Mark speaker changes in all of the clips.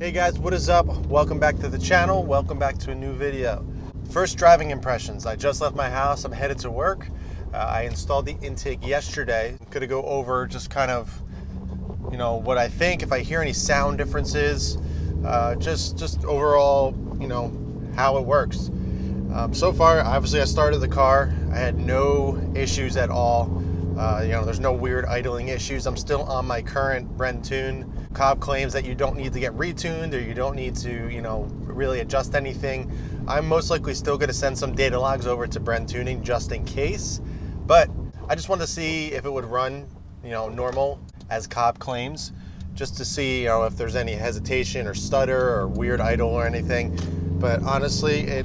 Speaker 1: Hey guys, what is up? Welcome back to the channel. Welcome back to a new video. First driving impressions. I just left my house. I'm headed to work. I installed the intake yesterday. I'm gonna go over just kind of, what I think, if I hear any sound differences, just overall, how it works. So far, obviously I started the car. I had no issues at all. There's no weird idling issues. I'm still on my current Bren tune. Cobb claims that you don't need to get retuned or you don't need to, really adjust anything. I'm most likely still going to send some data logs over to Bren Tuning just in case. But I just wanted to see if it would run, normal as Cobb claims, just to see, if there's any hesitation or stutter or weird idle or anything. But honestly,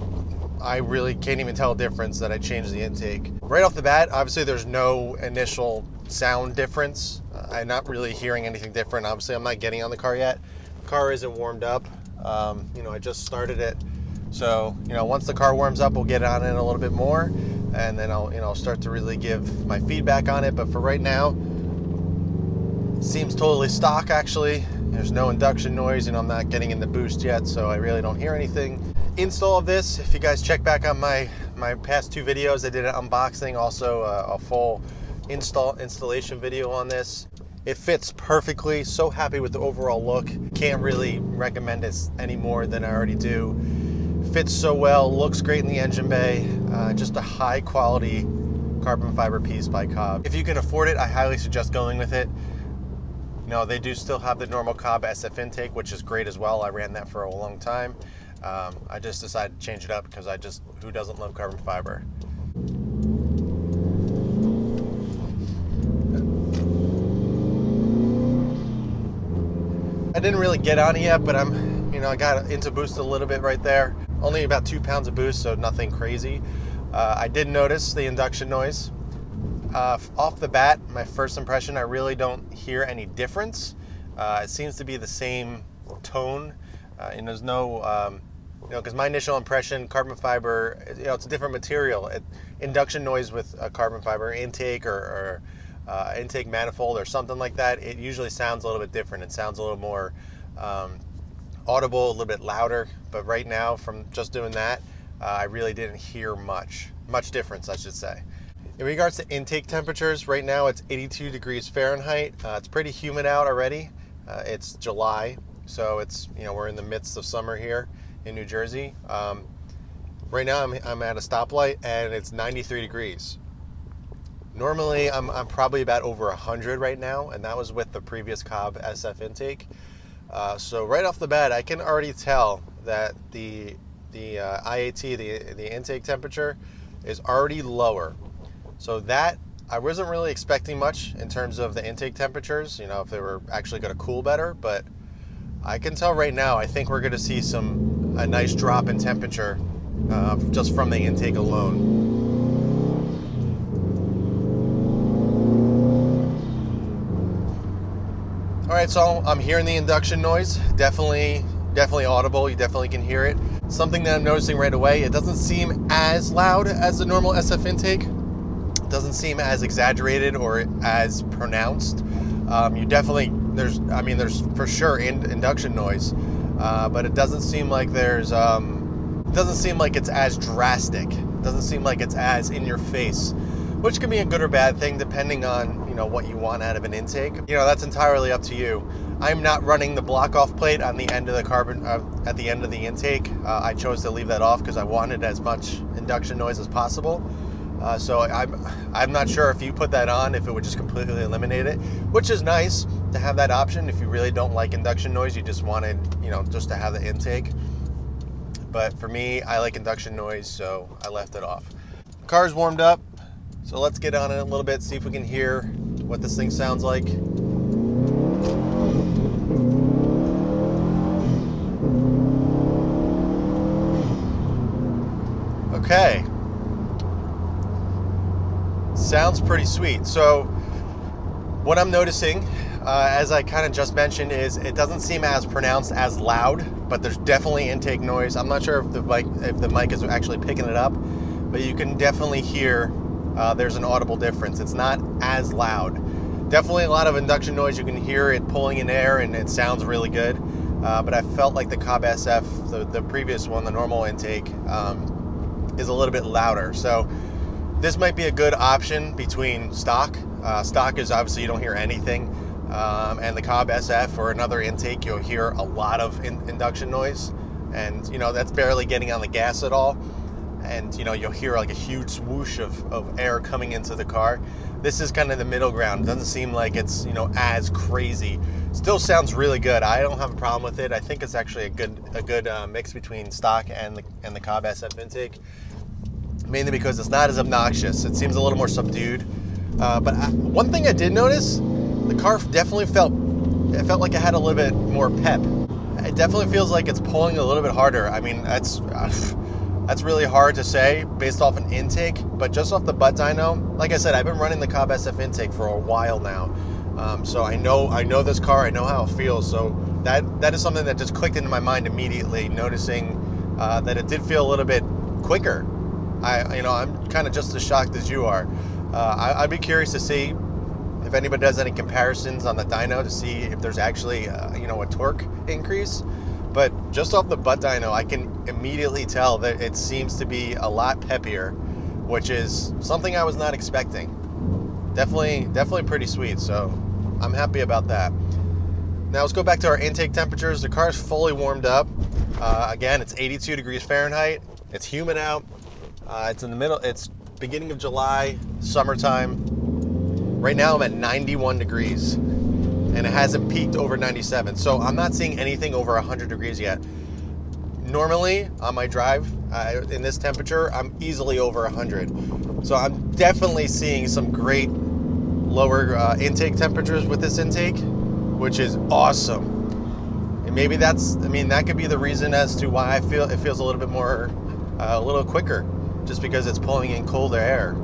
Speaker 1: I really can't even tell a difference that I changed the intake. Right off the bat, obviously there's no initial sound difference. I'm not really hearing anything different. Obviously, I'm not getting on the car yet. The car isn't warmed up. I just started it. So, once the car warms up, we'll get on it a little bit more, and then I'll start to really give my feedback on it. But for right now, it seems totally stock actually. There's no induction noise, I'm not getting in the boost yet, so I really don't hear anything. Install of this, if you guys check back on my past two videos, I did an unboxing, also a full installation video on this. It fits perfectly. So happy with the overall look. Can't really recommend this any more than I already do. Fits so well, looks great in the engine bay. Just a high quality carbon fiber piece by Cobb. If you can afford it, I highly suggest going with it. They do still have the normal Cobb SF intake, which is great as well. I ran that for a long time. I just decided to change it up because who doesn't love carbon fiber? I didn't really get on it yet, but I got into boost a little bit right there. Only about 2 pounds of boost, so nothing crazy. I did notice the induction noise. Off the bat, my first impression, I really don't hear any difference. It seems to be the same tone, and there's no, because my initial impression, carbon fiber, it's a different material. Induction noise with a carbon fiber intake or intake manifold or something like that, it usually sounds a little bit different. It sounds a little more audible, a little bit louder. But right now, from just doing that, I really didn't hear much difference, I should say. In regards to intake temperatures, right now it's 82 degrees Fahrenheit. It's pretty humid out already. It's July, so it's we're in the midst of summer here in New Jersey. Right now I'm at a stoplight and it's 93 degrees. Normally I'm probably about over 100 right now, and that was with the previous Cobb SF intake. So right off the bat, I can already tell that the IAT, the intake temperature, is already lower. So that, I wasn't really expecting much in terms of the intake temperatures, if they were actually going to cool better, but I can tell right now, I think we're going to see a nice drop in temperature just from the intake alone. All right, so I'm hearing the induction noise, definitely audible. You definitely can hear it. Something that I'm noticing right away, it doesn't seem as loud as the normal SF intake. It doesn't seem as exaggerated or as pronounced. There's for sure induction noise, but it doesn't seem like it doesn't seem like it's as drastic. It doesn't seem like it's as in your face, which can be a good or bad thing depending on what you want out of an intake. That's entirely up to you. I'm not running the block off plate on the end of the carbon at the end of the intake. I chose to leave that off because I wanted as much induction noise as possible. So I'm not sure if you put that on, if it would just completely eliminate it, which is nice to have that option if you really don't like induction noise. You just wanted, just to have the intake. But for me, I like induction noise, so I left it off. Car's warmed up, so let's get on it a little bit, see if we can hear what this thing sounds like. Okay. Sounds pretty sweet. So what I'm noticing, as I kind of just mentioned, is it doesn't seem as pronounced, as loud, but there's definitely intake noise. I'm not sure if the mic is actually picking it up, but you can definitely hear there's an audible difference. It's not as loud. Definitely a lot of induction noise. You can hear it pulling in air and it sounds really good. but I felt like the Cobb SF, the previous one, the normal intake, is a little bit louder. So this might be a good option between stock. Stock is obviously you don't hear anything, and the Cobb SF or another intake, you'll hear a lot of induction noise, and you know that's barely getting on the gas at all. And you know you'll hear like a huge swoosh of air coming into the car. This is kind of the middle ground. It doesn't seem like it's, you know, as crazy. Still sounds really good. I don't have a problem with it. I think it's actually a good mix between stock and the Cobb SF intake, mainly because it's not as obnoxious. It seems a little more subdued. One thing I did notice, the car definitely felt like it had a little bit more pep. It definitely feels like it's pulling a little bit harder. I mean, that's really hard to say based off an intake, but just off the butt dyno, like I said, I've been running the Cobb SF intake for a while now, so I know this car, I know how it feels. So that is something that just clicked into my mind immediately, noticing that it did feel a little bit quicker. I'm kind of just as shocked as you are. I'd be curious to see if anybody does any comparisons on the dyno to see if there's actually a torque increase. But just off the butt dyno, I can immediately tell that it seems to be a lot peppier, which is something I was not expecting. Definitely pretty sweet, so I'm happy about that. Now let's go back to our intake temperatures. The car is fully warmed up. Again, it's 82 degrees Fahrenheit. It's humid out. It's in the middle. It's beginning of July, summertime. Right now I'm at 91 degrees. And it hasn't peaked over 97. So I'm not seeing anything over 100 degrees yet. Normally on my drive in this temperature, I'm easily over 100. So I'm definitely seeing some great lower intake temperatures with this intake, which is awesome. And maybe that could be the reason as to why I feel it feels a little bit more, a little quicker, just because it's pulling in colder air.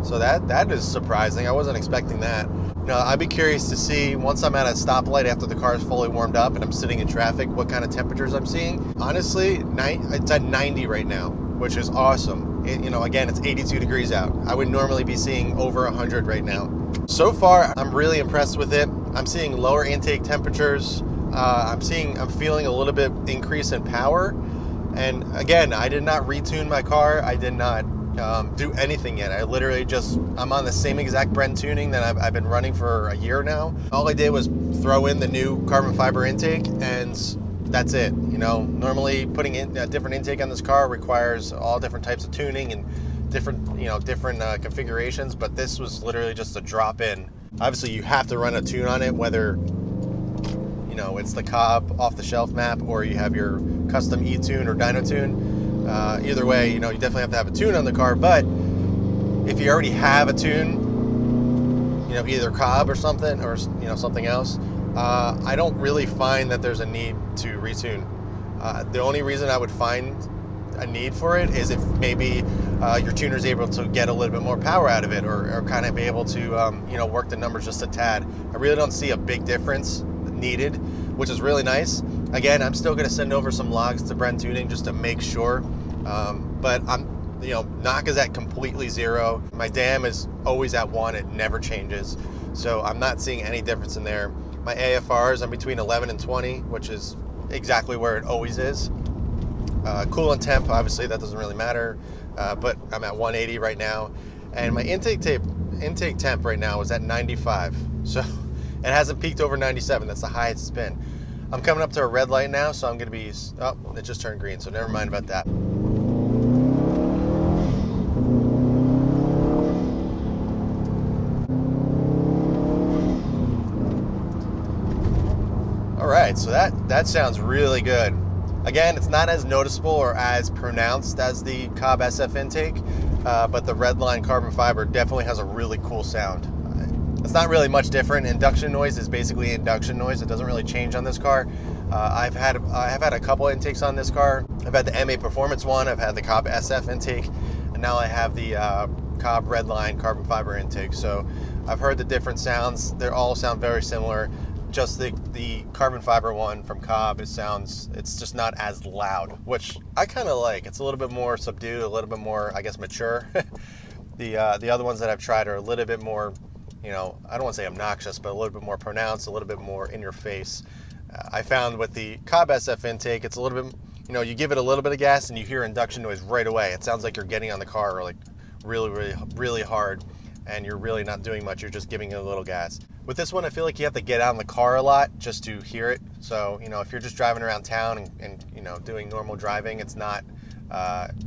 Speaker 1: So that is surprising. I wasn't expecting that. I'd be curious to see, once I'm at a stoplight after the car is fully warmed up and I'm sitting in traffic, what kind of temperatures I'm seeing. Honestly, it's at 90 right now, which is awesome. Again, it's 82 degrees out. I would normally be seeing over 100 right now. So far, I'm really impressed with it. I'm seeing lower intake temperatures. I'm feeling a little bit increase in power. And again, I did not retune my car. I did not do anything yet. I literally I'm on the same exact Brent tuning that I've been running for a year now. All I did was throw in the new carbon fiber intake, and that's it. Normally putting in a different intake on this car requires all different types of tuning and different configurations, but this was literally just a drop in. Obviously you have to run a tune on it, whether it's the Cobb off the shelf map or you have your custom e-tune or dyno tune. Either way, you definitely have to have a tune on the car, but if you already have a tune, either Cobb or something, or something else, I don't really find that there's a need to retune. The only reason I would find a need for it is if maybe your tuner is able to get a little bit more power out of it, or kind of be able to work the numbers just a tad. I really don't see a big difference needed, which is really nice. Again, I'm still going to send over some logs to Brent Tuning just to make sure, but I'm knock is at completely zero. My dam is always at 1. It never changes, so I'm not seeing any difference in there. My AFRs, I'm between 11 and 20, which is exactly where it always is. Coolant temp, obviously that doesn't really matter, but I'm at 180 right now, and my intake temp right now is at 95, so it hasn't peaked over 97. That's the highest it's been. I'm coming up to a red light now, so I'm going to be... Oh, it just turned green, so never mind about that. All right, so that sounds really good. Again, it's not as noticeable or as pronounced as the Cobb SF intake, but the Redline carbon fiber definitely has a really cool sound. It's not really much different. Induction noise is basically induction noise. It doesn't really change on this car. I have had a couple intakes on this car. I've had the MA Performance one. I've had the Cobb SF intake, and now I have the Cobb Redline carbon fiber intake. So I've heard the different sounds. They all sound very similar. Just the carbon fiber one from Cobb, it's just not as loud, which I kind of like. It's a little bit more subdued, a little bit more, I guess, mature. The other ones that I've tried are a little bit more, I don't want to say obnoxious, but a little bit more pronounced, a little bit more in your face. I found with the Cobb SF intake, it's a little bit, you know, you give it a little bit of gas and you hear induction noise right away. It sounds like you're getting on the car like really hard, and you're really not doing much. You're just giving it a little gas. With this one, I feel like you have to get out in the car a lot just to hear it. So, you know, if you're just driving around town and you know, doing normal driving, it's not,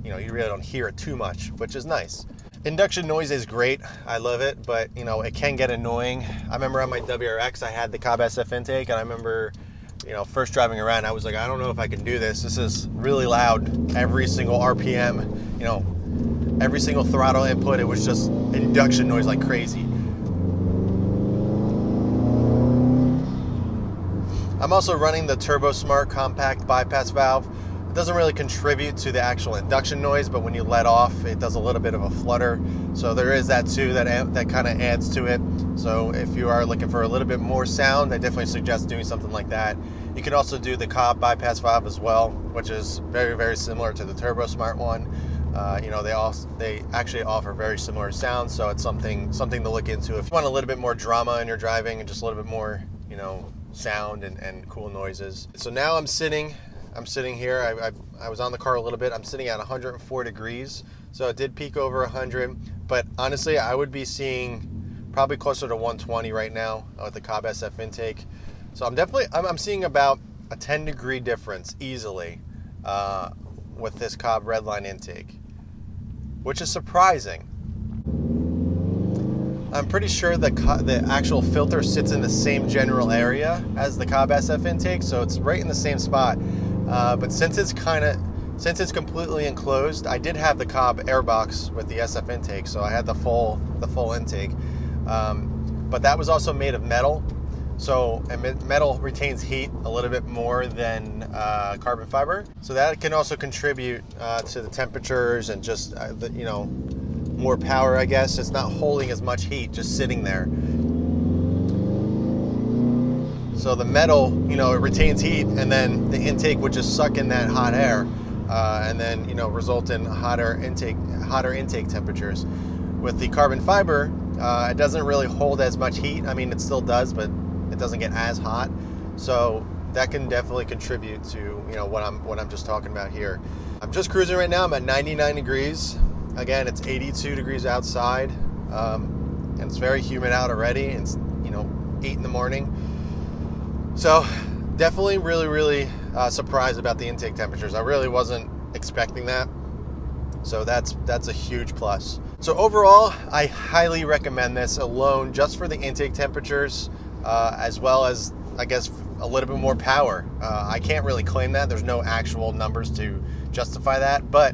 Speaker 1: you know, you really don't hear it too much, which is nice. Induction noise is great. I love it, but you know, it can get annoying. I remember on my WRX, I had the Cobb SF intake, and I remember, you know, first driving around, I was like, I don't know if I can do this. This is really loud. Every single RPM, you know, every single throttle input, it was just induction noise like crazy. I'm also running the Turbo Smart compact bypass valve. It doesn't really contribute to the actual induction noise, but when you let off, it does a little bit of a flutter. So there is that too, that kind of adds to it. So if you are looking for a little bit more sound, I definitely suggest doing something like that. You can also do the Cobb bypass valve as well, which is very similar to the Turbo Smart one. You know, they actually offer very similar sounds, so it's something to look into if you want a little bit more drama in your driving and just a little bit more, you know, sound and cool noises. So now I'm sitting here. I was on the car a little bit. I'm sitting at 104 degrees, so it did peak over 100, but honestly, I would be seeing probably closer to 120 right now with the Cobb SF intake. So I'm seeing about a 10-degree difference easily with this Cobb Redline intake, which is surprising. I'm pretty sure the actual filter sits in the same general area as the Cobb SF intake, so it's right in the same spot. But since it's completely enclosed, I did have the Cobb airbox with the SF intake, so I had the full intake. But that was also made of metal, so metal retains heat a little bit more than carbon fiber, so that can also contribute to the temperatures and just you know, more power, I guess. It's not holding as much heat just sitting there. So the metal, you know, it retains heat, and then the intake would just suck in that hot air, and then, you know, result in hotter intake temperatures. With the carbon fiber, it doesn't really hold as much heat. I mean, it still does, but it doesn't get as hot. So that can definitely contribute to, you know, what I'm just talking about here. I'm just cruising right now. I'm at 99 degrees. Again, it's 82 degrees outside, and it's very humid out already. It's, you know, 8 in the morning. So definitely really surprised about the intake temperatures. I really wasn't expecting that. So that's a huge plus. So overall, I highly recommend this alone just for the intake temperatures, as well as, I guess, a little bit more power. I can't really claim that. There's no actual numbers to justify that, but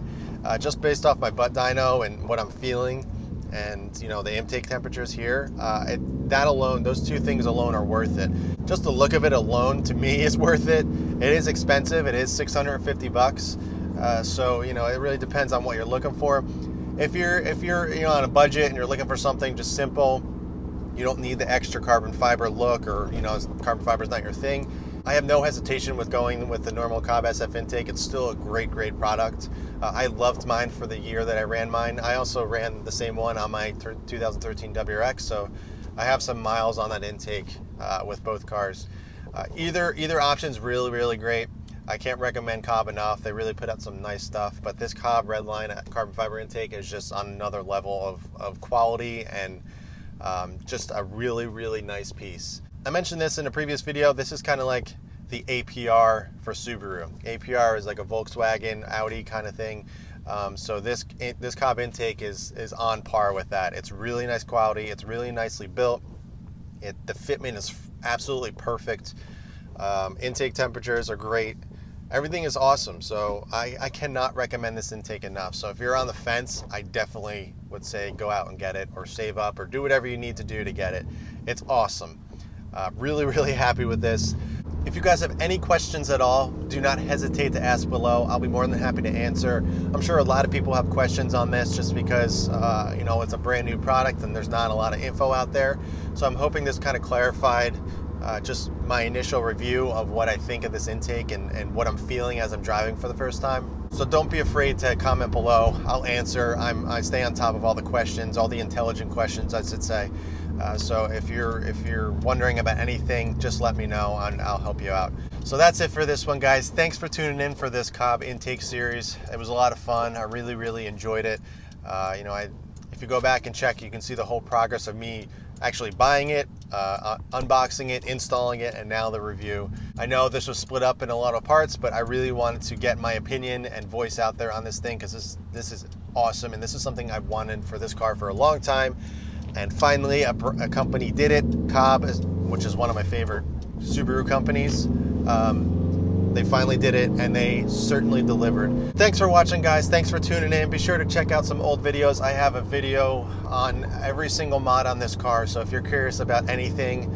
Speaker 1: just based off my butt dyno and what I'm feeling, and, you know, the intake temperatures here, that alone, those two things alone are worth it. Just the look of it alone, to me, is worth it. It is expensive. It is $650. So, you know, it really depends on what you're looking for. If you're you know, on a budget and you're looking for something just simple, you don't need the extra carbon fiber look, or, you know, carbon fiber is not your thing, I have no hesitation with going with the normal Cobb SF intake. It's still a great product. I loved mine for the year that I ran mine. I also ran the same one on my 2013 WRX, so I have some miles on that intake with both cars. Either option's really great. I can't recommend Cobb enough. They really put out some nice stuff, but this Cobb Redline carbon fiber intake is just on another level of quality, and just a really nice piece. I mentioned this in a previous video. This is kind of like the APR for Subaru. APR is like a Volkswagen, Audi kind of thing. So this Cobb intake is on par with that. It's really nice quality. It's really nicely built. The fitment is absolutely perfect. Intake temperatures are great. Everything is awesome. So I cannot recommend this intake enough. So if you're on the fence, I definitely would say go out and get it, or save up, or do whatever you need to do to get it. It's awesome. Really happy with this. If you guys have any questions at all, do not hesitate to ask below. I'll be more than happy to answer. I'm sure a lot of people have questions on this just because, you know, it's a brand new product and there's not a lot of info out there. So I'm hoping this kind of clarified just my initial review of what I think of this intake and what I'm feeling as I'm driving for the first time. So don't be afraid to comment below. I'll answer. I stay on top of all the questions, all the intelligent questions, I should say. So if you're wondering about anything, just let me know and I'll help you out. So that's it for this one, guys. Thanks for tuning in for this Cobb intake series. It was a lot of fun. I really enjoyed it. If you go back and check, you can see the whole progress of me actually buying it, unboxing it, installing it, and now the review. I know this was split up in a lot of parts, but I really wanted to get my opinion and voice out there on this thing because this is awesome, and this is something I've wanted for this car for a long time. And finally, a company did it. Cobb, which is one of my favorite Subaru companies. They finally did it, and they certainly delivered. Thanks for watching, guys. Thanks for tuning in. Be sure to check out some old videos. I have a video on every single mod on this car, so if you're curious about anything,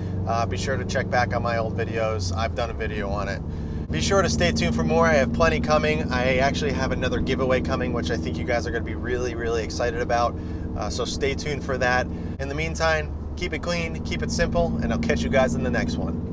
Speaker 1: be sure to check back on my old videos. I've done a video on it. Be sure to stay tuned for more. I have plenty coming. I actually have another giveaway coming, which I think you guys are going to be really excited about. So stay tuned for that. In the meantime, keep it clean, keep it simple, and I'll catch you guys in the next one.